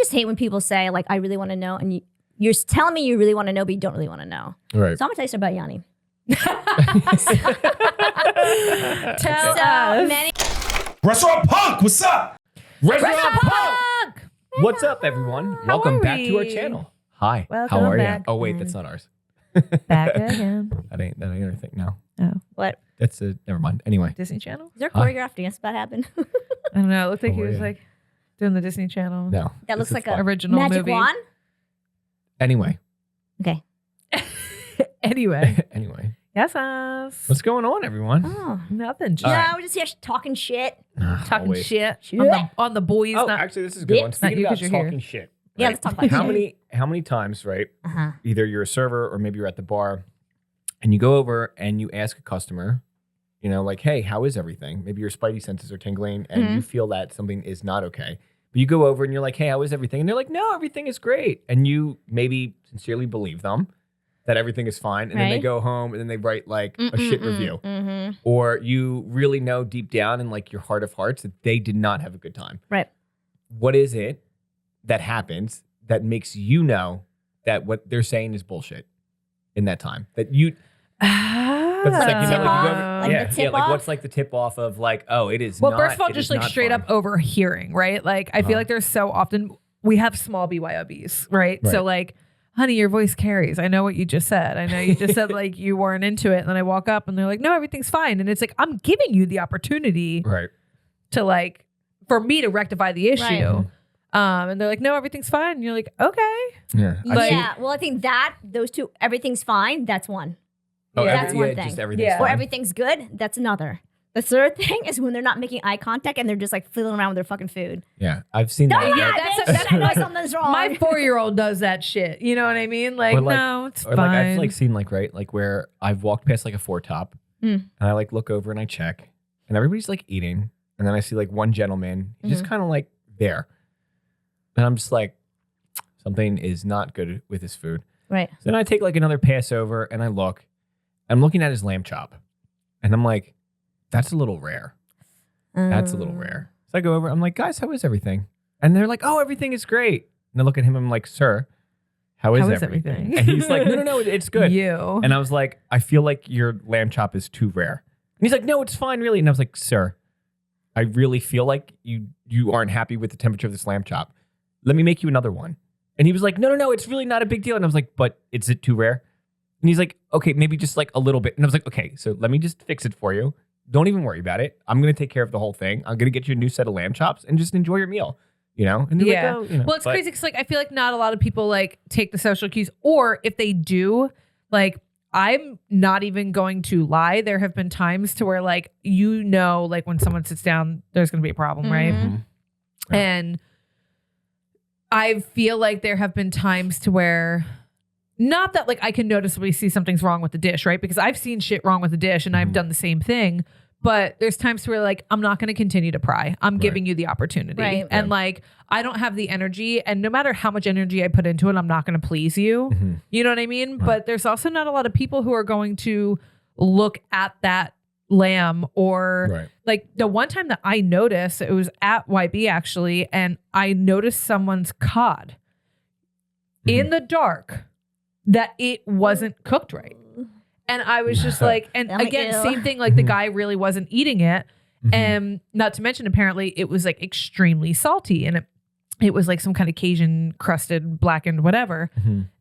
just hate when people say, like, I really want to know. And you're telling me you really want to know, but you don't really want to know. Right. So I'm going to tell you something about Yanni. Tell us. Restaurant Punk, what's up? Restaurant Punk! What's up, everyone? How Welcome are back to our we? channel. Hi. Welcome How are back. you? Oh wait, that's not ours. Back again. That ain't our thing. No, Oh, What? that's a never mind. Anyway, Disney Channel? Is there a Hi. choreographed dance that happened? I don't know. It looked like Oh, he was yeah. like doing the Disney Channel no. That This looks is like fun. a original magic movie. wand? Anyway, Okay. Anyway. anyway, Yes, us. what's going on, everyone? Oh. Nothing. Just Yeah, we're just here talking shit. talking Always. shit Shit. on the boys. Oh, not, actually, this is a good one. Not Speaking you, about 'cause you're here. talking shit. Yeah, right? let's talk about how shit. many times, right? Uh-huh. Either you're a server or maybe you're at the bar, and you go over and you ask a customer, you know, like, hey, how is everything? Maybe your spidey senses are tingling and Mm-hmm. you feel that something is not okay. But you go over and you're like, hey, how is everything? And they're like, no, everything is great. And you maybe sincerely believe them that everything is fine. And then they Right. go home and then they write like a shit review. Mm-hmm. Or you really know deep down in like your heart of hearts that they did not have a good time. Right. What is it that happens that makes you know that what they're saying is bullshit in that time? That you... But it's like, you know, like you go over, Like yeah, the yeah, tip like off? what's like the tip off of like, oh, it is well, not. first of all, it just is like not straight fine. up overhearing, right? Like, I feel like there's so often, we have small BYOBs, right? Right. So like, honey, your voice carries. I know what you just said. I know you just said like you weren't into it. And then I walk up and they're like, no, everything's fine. And it's like, I'm giving you the opportunity Right. to like, for me to rectify the issue. Right. And they're like, no, everything's fine. And you're like, okay. Yeah. Like- Yeah, well, I think those two, everything's fine, that's one. Oh, Yeah. That's one thing. Just everything's Yeah. Or fine. everything's good, that's another. The third thing is when they're not making eye contact and they're just like fiddling around with their fucking food. Yeah. I've seen No, that. yeah, that's I know like- something's wrong. My 4-year-old does that shit. You know what I mean? Like, Or like- no, it's Or fine. like I've like seen like, right, like where I've walked past like a four top and I like look over and I check and everybody's like eating. And then I see like one gentleman, he's just kind of like there. And I'm just like, something is not good with his food. Right. So then I take like another pass over and I look. I'm looking at his lamb chop. And I'm like, that's a little rare. That's a little rare. So I go over, I'm like, guys, how is everything? And they're like, oh, everything is great. And I look at him, I'm like, sir, how is everything? And he's like, no, it's good. You. And I was like, I feel like your lamb chop is too rare. And he's like, no, it's fine, really. And I was like, sir, I really feel like you aren't happy with the temperature of this lamb chop. Let me make you another one. And he was like, no, it's really not a big deal. And I was like, but is it too rare? And he's like, okay, maybe just like a little bit. And I was like, okay, so let me just fix it for you. Don't even worry about it. I'm going to take care of the whole thing. I'm going to get you a new set of lamb chops and just enjoy your meal, you know? And they're Yeah. like, oh, you know, Well, it's but- crazy because like I feel like not a lot of people like take the social cues, or if they do, like I'm not even going to lie. There have been times to where like like when someone sits down, there's going to be a problem, right? Mhm. Yeah. And I feel like there have been times to where, not that like I can noticeably see something's wrong with the dish, right? Because I've seen shit wrong with the dish and I've done the same thing. But there's times where like, I'm not going to continue to pry. I'm giving you the opportunity. Right. And like, I don't have the energy. And no matter how much energy I put into it, I'm not going to please you. Mhm. You know what I mean? But there's also not a lot of people who are going to look at that lamb or Right. like the one time that I noticed, it was at YB actually, and I noticed someone's cod in the dark that it wasn't cooked right. And I was just like, and I'm like, again, ew. same thing, like the guy really wasn't eating it. And not to mention, apparently it was like extremely salty and it was like some kind of Cajun crusted, blackened, whatever.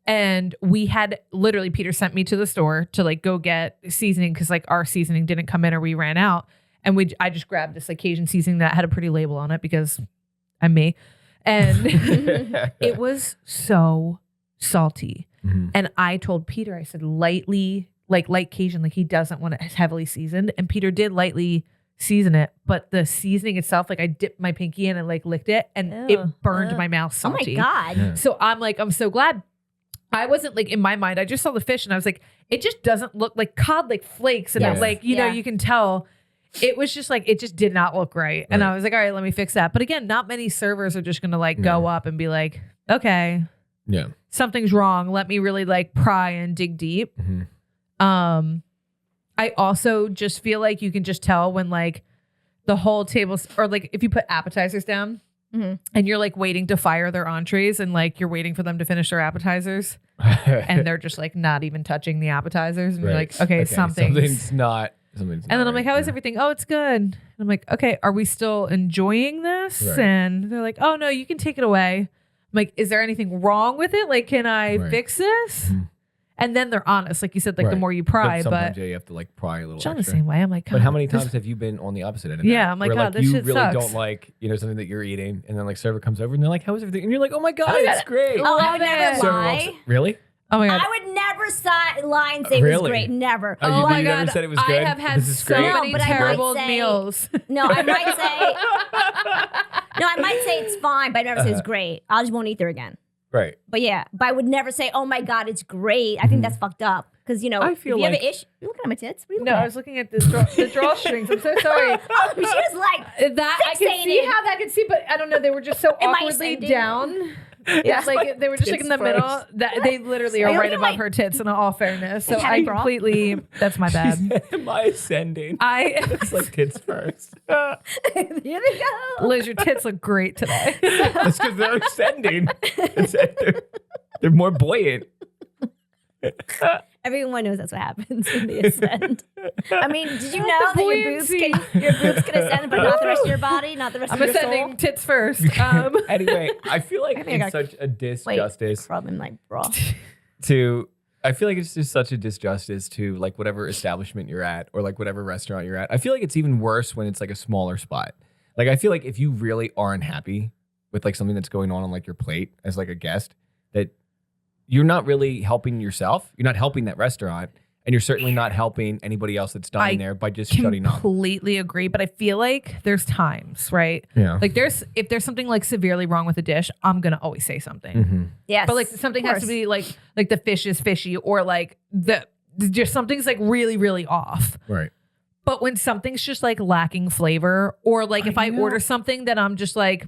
And we had literally, Peter sent me to the store to like go get seasoning because like our seasoning didn't come in or we ran out. And I just grabbed this like Cajun seasoning that had a pretty label on it because I'm me. And it was so salty. And I told Peter, I said lightly, like light Cajun, like he doesn't want it heavily seasoned. And Peter did lightly season it, but the seasoning itself, like I dipped my pinky in and like licked it and Ew. it burned my mouth Oh my salty. God. Yeah. So I'm like, I'm so glad. I wasn't like, in my mind, I just saw the fish and I was like, it just doesn't look like cod, like flakes. And Yes. I'm like, you know, Yeah. you can tell it was just like, it just did not look right. And Right. I was like, all right, let me fix that. But again, not many servers are just going to like go up and be like, okay, Yeah. something's wrong. Let me really like pry and dig deep. Mhm. I also just feel like you can just tell when like the whole table, or like if you put appetizers down and you're like waiting to fire their entrees and like you're waiting for them to finish their appetizers and they're just like not even touching the appetizers and you're like, okay, something's not. And then I'm like, how is everything? Oh, it's good. And I'm like, okay, are we still enjoying this? Right. And they're like, oh no, you can take it away. I'm like, is there anything wrong with it? Like, can I fix this? And then they're honest, like you said, like the more you pry, sometimes you have to like pry a little John extra. the same way. I'm like, God, but how many times have you been on the opposite end of that? Yeah, I'm like, where, God, this you shit really sucks. don't like, something that you're eating, and then like server comes over and they're like, how is everything? And you're like, oh my God, it's great. Oh, I would never Server lie. walks- Really? Oh my God. I would never lie and say it was Really? great. Never. Oh, Oh you my never God. said it was good? I have had This is so great? many No, but I might terrible say- meals. No, I might say. No, I might say it's fine, but I never say it's great. I just won't eat there again. Right. But yeah, but I would never say, "Oh my God, it's great." I think that's fucked up because I feel if you have like- an issue, you looking at my tits. What are you No, looking I at? was looking at the drawstrings. I'm so sorry. Oh, she was like, That I can see Fixated. how that I can see, but I don't know. They were just so Am I awkwardly ascending? down. Yeah, like they were just like in the tits middle. first. That they literally Are are you right looking above like- her tits. In all fairness, so Heavy I bra? completely. That's my bad. Am I ascending? It's like kids first. Here they go. Liz, your tits look great today. That's because they're ascending. They're more buoyant. Everyone knows that's what happens when they ascend. I mean, did you know that buoyancy. your boobs can ascend, but not the rest of your body, not the rest I'm of your ascending soul? tits first. Anyway, I feel like I think I it's got- such a disjustice Rub in my bra. to. I feel like it's just such a disjustice to like whatever establishment you're at or like whatever restaurant you're at. I feel like it's even worse when it's like a smaller spot. Like I feel like if you really aren't happy with like something that's going on like your plate as like a guest, that you're not really helping yourself. You're not helping that restaurant. And you're certainly not helping anybody else that's dining there by just shutting up. Completely agree, but I feel like there's times, right? Yeah. Like if there's something like severely wrong with a dish, I'm gonna always say something. Mm-hmm. Yes. But like something of has to course. be like the fish is fishy or like just something's like really, really off. Right. But when something's just like lacking flavor, or like if I know. order something that I'm just like,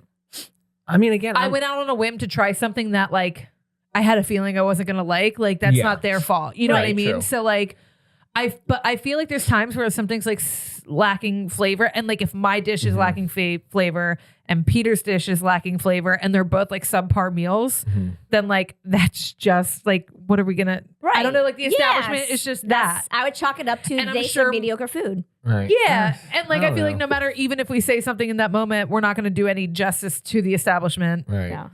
I mean, again, I went out on a whim to try something that like I had a feeling I wasn't gonna like that's Yeah. not their fault. You know what I Right, mean? true. So like but I feel like there's times where something's like lacking flavor, and like if my dish is lacking flavor and Peter's dish is lacking flavor, and they're both like subpar meals, then like that's just like what are we gonna? Right. I don't know. Like the establishment Yes. is just that. I would chalk it up to And I'm they sure- serve mediocre food. Right. Yeah, and like I don't feel like know. no matter, even if we say something in that moment, we're not going to do any justice to the establishment. Right. Yeah.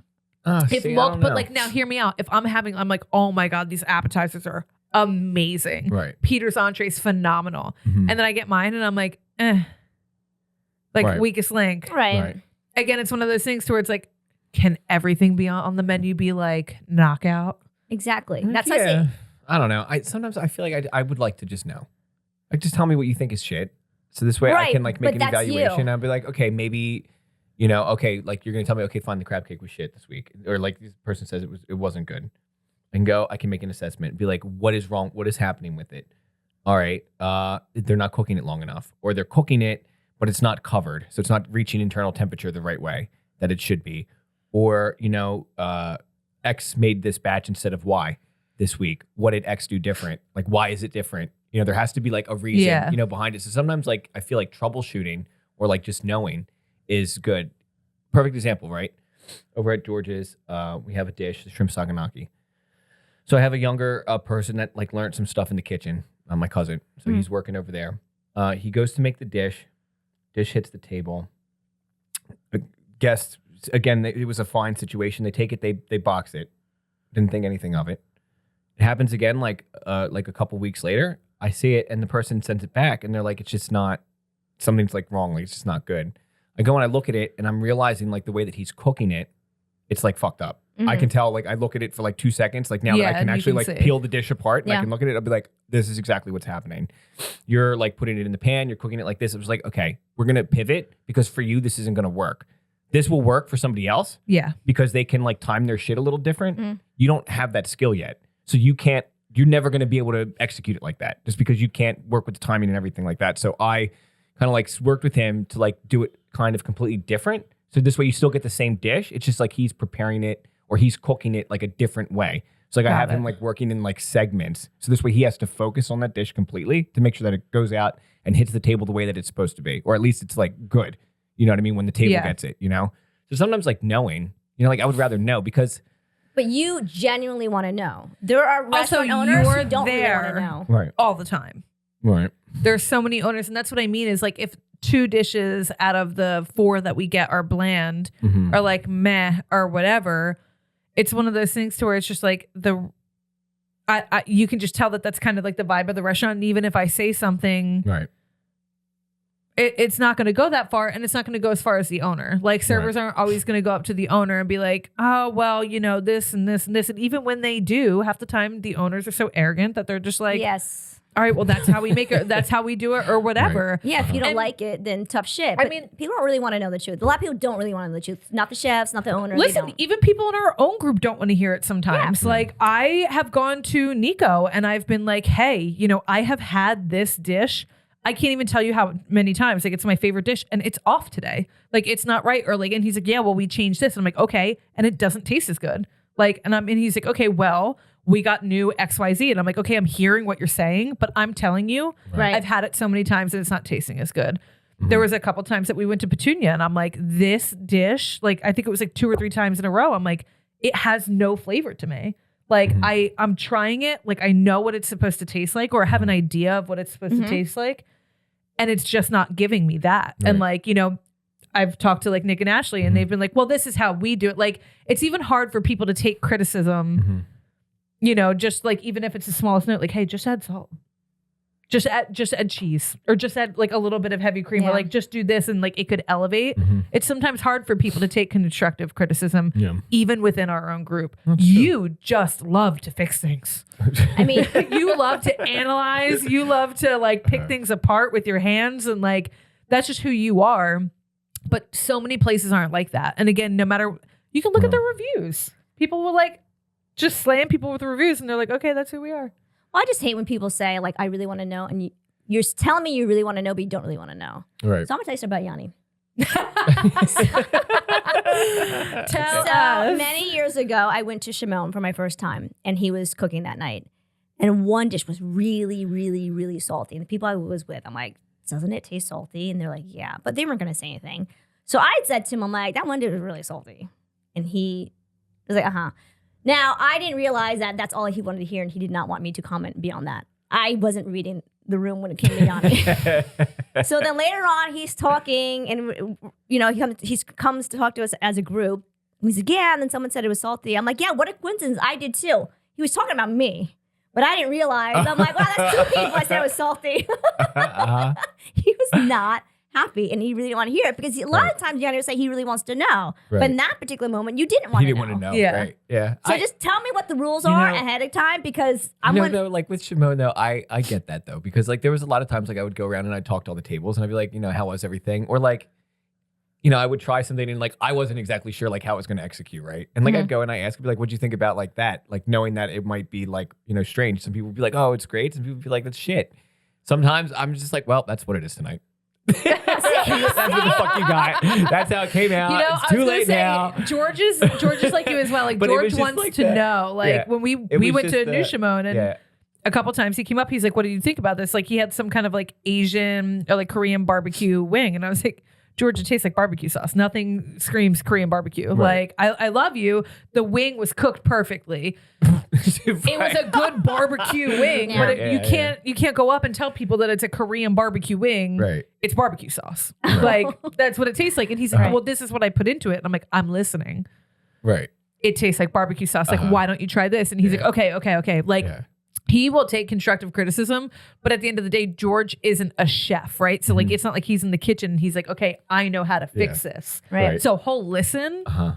If but like now, hear me out. If I'm like, oh my God, these appetizers are amazing. Right. Peter's entree's phenomenal, Mhm. and then I get mine, and I'm like, like Right. weakest link. Right. Right. Again, it's one of those things to where it's like, can everything be on the menu be like knockout? Exactly. That's what I yeah. say. I don't know. Sometimes I feel like I would like to just know. Like, just tell me what you think is shit. So this way I Right, can like make but an that's you. evaluation. I'll be like, okay, maybe, okay, like you're gonna tell me, okay, fine, the crab cake was shit this week, or like this person says it wasn't good. And I can make an assessment. Be like, what is wrong? What is happening with it? All right, they're not cooking it long enough, or they're cooking it, but it's not covered, so it's not reaching internal temperature the right way that it should be. Or X made this batch instead of Y this week. What did X do different? Like, why is it different? There has to be like a reason, Yeah. behind it. So sometimes like I feel like troubleshooting or like just knowing is good. Perfect example, right? Over at George's, we have a dish, the shrimp saganaki. So I have a younger person that like learned some stuff in the kitchen, my cousin. So he's working over there. He goes to make the dish. Dish hits the table. The guests, again, it was a fine situation. They take it, they box it. Didn't think anything of it. It happens again like a couple weeks later. I see it and the person sends it back and they're like, it's just not, something's like wrong. Like it's just not good. I go and I look at it and I'm realizing like the way that he's cooking it, it's like fucked up. I can tell, like I look at it for like 2 seconds. Like now that I Yeah, can and you actually can like see. peel the dish apart and I Yeah. can look at it, I'll be like, this is exactly what's happening. You're like putting it in the pan, you're cooking it like this. It was like, okay, we're going to pivot because for you, this isn't going to work. This will work for somebody else Yeah. because they can like time their shit a little different. You don't have that skill yet. So you're never going to be able to execute it like that just because you can't work with the timing and everything like that. So I kind of like worked with him to like do it kind of completely different. So this way you still get the same dish. It's just like he's preparing it or he's cooking it like a different way. So like I Got have him it. like working in like segments. So this way he has to focus on that dish completely to make sure that it goes out and hits the table the way that it's supposed to be. Or at least it's like good. You know what I mean? When the table Yeah. gets it, So sometimes like knowing, you know, like I would rather know because But you genuinely want to know. There are Also, restaurant owners you're who don't really want there. to know. right, all the time. right, There's so many owners, and that's what I mean is like if 2 dishes out of the 4 that we get are bland or like meh or whatever, it's one of those things to where it's just like you can just tell that that's kind of like the vibe of the restaurant. And even if I say something, right. it's not going to go that far, and it's not going to go as far as the owner. Like servers aren't always going to go up to the owner and be like, oh, well, you know, this and this and this. And even when they do, half the time the owners are so arrogant that they're just like, Yes. all right, well, that's how we make it. That's how we do it or whatever. Yeah, if you don't And- like it, then tough shit. But mean- people don't really want to know the truth. A lot of people don't really want to know the truth. Not the chefs, not the owner. they Listen, don't. even people in our own group don't want to hear it sometimes. Like I have gone to Nico and I've been like, hey, you know, I have had this dish. I can't even tell you how many times. Like it's my favorite dish and it's off today. Like it's not right. Or like, and he's like, yeah, well, we changed this. And I'm like, okay. And it doesn't taste as good. Like, and he's like, okay, well, we got new XYZ. And I'm like, okay, I'm hearing what you're saying, but I'm telling you, Right. I've had it so many times and it's not tasting as good. There was a couple times that we went to Petunia and I'm like, this dish, like, I think it was like 2 or 3 times in a row. I'm like, it has no flavor to me. Like I'm trying it. Like I know what it's supposed to taste like, or I have an idea of what it's supposed to taste like. And it's just not giving me that. Right. And like, you know, I've talked to like Nick and Ashley and they've been like, well, this is how we do it. Like it's even hard for people to take criticism, you know, just like, even if it's the smallest note, like, hey, just add salt. Just add cheese, or just add like a little bit of heavy cream, Yeah. or like just do this and like it could elevate. It's sometimes hard for people to take constructive criticism, even within our own group. You just love to fix things. I mean, You love to analyze. You love to like pick things apart with your hands, and like that's just who you are. But so many places aren't like that. And again, no matter, you can look at the reviews. People will like just slam people with the reviews, and they're like, okay, that's who we are. I just hate when people say, like, I really want to know. And you're telling me you really want to know, but you don't really want to know. Right. So I'm going to tell you something about Yanni. Tell So us. many years ago, I went to Shimon for my first time, and he was cooking that night. And one dish was really, really, really salty. And the people I was with, I'm like, doesn't it taste salty? And they're like, yeah. But they weren't going to say anything. So I said to him, I'm like, that one dish was really salty. And he was like, uh-huh. Now, I didn't realize that that's all he wanted to hear, and he did not want me to comment beyond that. I wasn't reading the room when it came to Yanni. So then later on, he's talking, and you know, he comes to talk to us as a group. He's like, yeah, and then someone said it was salty. I'm like, yeah, what a coincidence. I did too. He was talking about me, but I didn't realize. I'm like, wow, that's 2 people. I said it was salty. He was not happy, and he really didn't want to hear it because a lot of times Yanni would say he really wants to know, but in that particular moment, you didn't want He to didn't know. want to know. Yeah. Right. Yeah. So just tell me what the rules You are know- ahead of time, because I'm You know, going. though, like with Shimon, though, I get that though, because like there was a lot of times like I would go around and I'd talk to all the tables and I'd be like, you know, how was everything? Or like, you know, I would try something and like I wasn't exactly sure like how it was going to execute, right? And like I'd go and I ask, I'd be like, what'd you think about like that? Like knowing that it might be like, you know, strange. Some people would be like, oh, it's great. Some people would be like, that's shit. Sometimes I'm just like, well, that's what it is tonight. That's what the fuck you got. That's how it came out. You know, It's I too was gonna late say, now. George is like you as well. Like But it was George just wants like to that. know. Like Yeah. when we It was went to just New the- Shimon, and Yeah. a couple times he came up, he's like, what do you think about this? Like he had some kind of like Asian or like Korean barbecue wing, and I was like, George, it tastes like barbecue sauce. Nothing screams Korean barbecue. Right. Like I love you. The wing was cooked perfectly. It was a good barbecue wing, Yeah. but Yeah, you can't go up and tell people that it's a Korean barbecue wing. Right. It's barbecue sauce. Like that's what it tastes like. And he's like, Right. well, this is what I put into it. And I'm like, I'm listening. Right. It tastes like barbecue sauce. Like, why don't you try this? And he's like, okay. Like Yeah. he will take constructive criticism, but at the end of the day, George isn't a chef, right? So like, it's not like he's in the kitchen and he's like, okay, I know how to fix this. Right. So he'll listen, Uh-huh.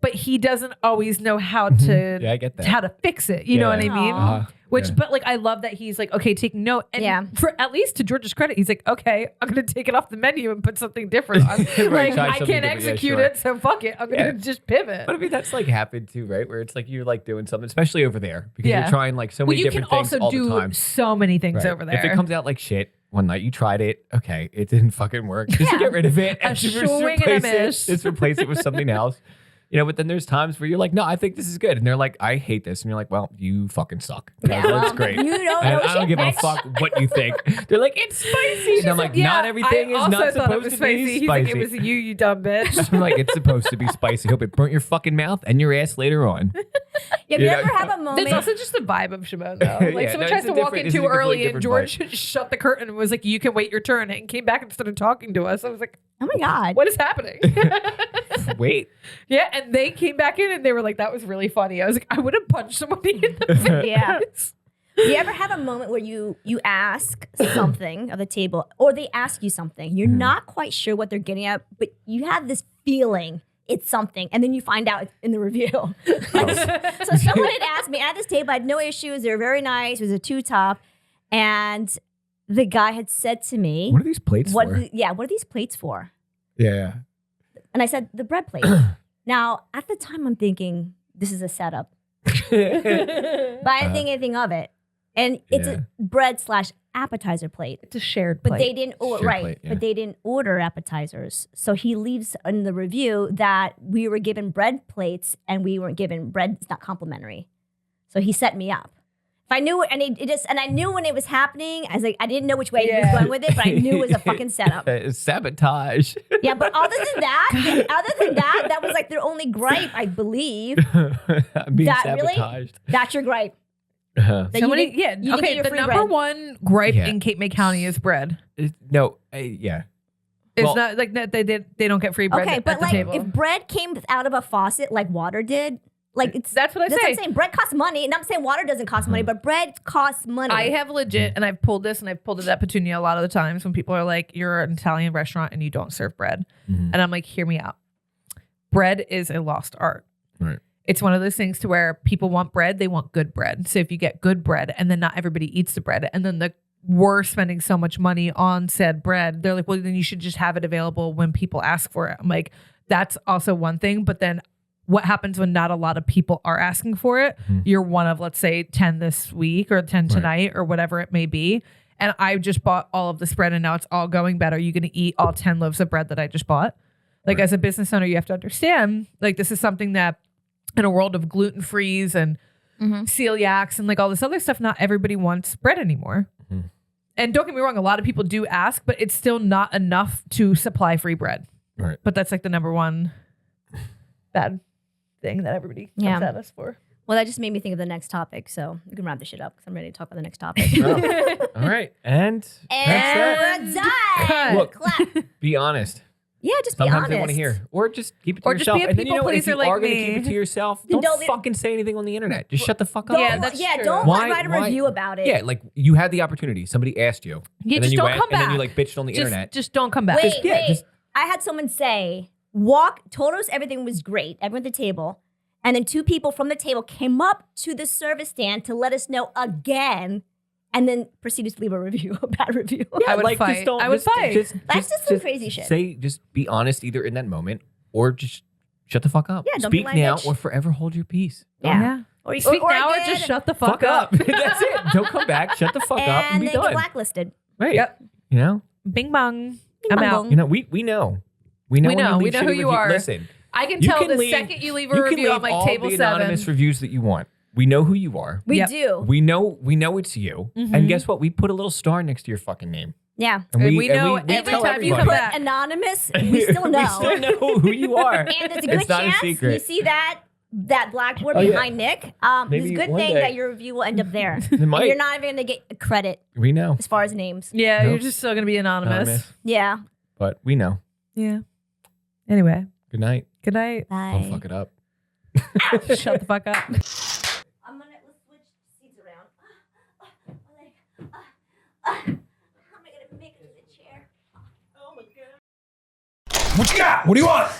but he doesn't always know how to, Yeah, I get that. how to fix it. You know what I mean? Aw. Which, Yeah. but like, I love that he's like, okay, taking note. And Yeah. for at least to George's credit, he's like, okay, I'm going to take it off the menu and put something different on. Right, Like, try I something can't different. Yeah, execute sure. it. So fuck it. I'm going to Yeah. just pivot. But I mean, that's like happened too, right? Where it's like you're like doing something, especially over there, because Yeah. you're trying like so Well, many you can different things also all the do time. so many things Right. over there. If it comes out like shit one night, you tried it, okay, it didn't fucking work. Just get rid of it A and just swing and a replace miss. it. Just replace it with something else. But then there's times where you're like, no, I think this is good. And they're like, I hate this. And you're like, well, you fucking suck. Yeah, That's well, great. you don't And know I don't shit, give a bitch. fuck what you think. They're like, it's spicy. And I'm like, Yeah, not everything is I not also thought it supposed was to spicy. be He's spicy. like, it was you dumb bitch. I'm like, it's supposed to be spicy. Hope it burnt your fucking mouth and your ass later on. If you ever have a moment, That's also just the vibe of Shimon, though. Like, Yeah, someone no, tries it's to a walk in different- it's a too early, completely and different George shut the curtain and was like, you can wait your turn, and came back and started talking to us. I was like, oh my God. what is happening? Wait. Yeah, and they came back in and they were like, that was really funny. I was like, I would have punched somebody in the face. Yeah. You ever have a moment where you ask something of the table, or they ask you something, you're not quite sure what they're getting at, but you have this feeling it's something, and then you find out in the review. So someone had asked me at this table, I had no issues, they were very nice, it was a two-top, and the guy had said to me, What are these plates for? what are these plates for? Yeah. And I said, the bread plate. Now, at the time, I'm thinking, this is a setup. But I didn't think anything of it. And it's a bread/appetizer plate. It's a shared But plate. they didn't order Shared plate, yeah. But they didn't order appetizers. So he leaves in the review that we were given bread plates and we weren't given bread. It's not complimentary. So he set me up. If I knew it, and I knew when it was happening. I was like, I didn't know which way he was going with it, but I knew it was a fucking setup. Sabotage. Yeah, but other than that, that was like their only gripe, I believe. I'm being That really? sabotaged. That's your gripe. Uh-huh. That Somebody, you didn't get okay. your The free number bread. one gripe Yeah. in Cape May County is bread. No, yeah. It's Well- not like that they don't get free bread Okay, at but the like table. if bread came out of a faucet like water did, like That's what I that's say. what I'm saying. Bread costs money, and I'm saying water doesn't cost money, but bread costs money. I have legit, and I've pulled this, and I've pulled it at Petunia a lot of the times when people are like, "You're an Italian restaurant and you don't serve bread," and I'm like, "Hear me out. Bread is a lost art. Right. It's one of those things to where people want bread, they want good bread. So if you get good bread, and then not everybody eats the bread, and then we're spending so much money on said bread, they're like, well, then you should just have it available when people ask for it. I'm like, that's also one thing, but then what happens when not a lot of people are asking for it? You're one of, let's say, 10 this week or 10 tonight or whatever it may be. And I just bought all of this bread and now it's all going bad. Are you going to eat all 10 loaves of bread that I just bought? Like as a business owner, you have to understand, like this is something that in a world of gluten-frees and celiacs and like all this other stuff, not everybody wants bread anymore. And don't get me wrong, a lot of people do ask, but it's still not enough to supply free bread. Right. But that's like the number one bad thing that everybody comes at us for. Well, that just made me think of the next topic, so you can wrap this shit up because I'm ready to talk about the next topic. All right. And that's that. And we're done. Look, Clap. Be honest. Yeah, just be Sometimes honest. they want to hear. Or just keep it to Or just yourself. be a And then, you know, people if you pleaser like are going to me. keep it to yourself, Then don't don't- fucking say anything on the internet. Just shut the fuck up. Yeah, that's true. Don't Why- write a why- review about it. Yeah, like you had the opportunity. Somebody asked you. Yeah, and then just you don't went, come and then you back. like bitched on the internet. Just don't come back. Wait, yeah, just- I had someone say, told us everything was great, everyone at the table, and then two people from the table came up to the service stand to let us know again, and then proceeded to leave a review, a bad review. Yeah, I would like, fight. Just don't, I would just, fight. That's just some crazy shit. Just be honest either in that moment or just shut the fuck up. Yeah, don't be Speak like now bitch. or forever hold your peace. Yeah. Or you speak now or again, just shut the fuck Fuck up. That's it. Don't come back. Shut the fuck up and and be then get done. blacklisted. Right. Yep. You know? Bing bong. Bing I'm bong out. bong. You know, we know. We know We when know. you We leave know shitty who you review- are. Listen. I can You tell can the leave- second you leave a you can review on leave like all table the 7. anonymous reviews that you want. We know who you are. We Yep. do. We know it's you. And guess what? We put a little star next to your fucking name. Yeah. And We know we every tell time you everybody. come Put back. anonymous, we still know. We still know who you are. And there's a good It's not a chance secret. you see that blackboard Oh, yeah. behind Nick. There's Maybe a good one thing day. that your review will end up there. It might. And you're not even going to get credit We know. as far as names. Yeah, Nope. you're just still gonna be anonymous. Anonymous. Yeah. But we know. Yeah. Anyway, Good night. good night. Bye. Don't fuck it up. Shut the fuck up. Let's switch seats around. How am I going to make it to the chair? What you got? What do you want?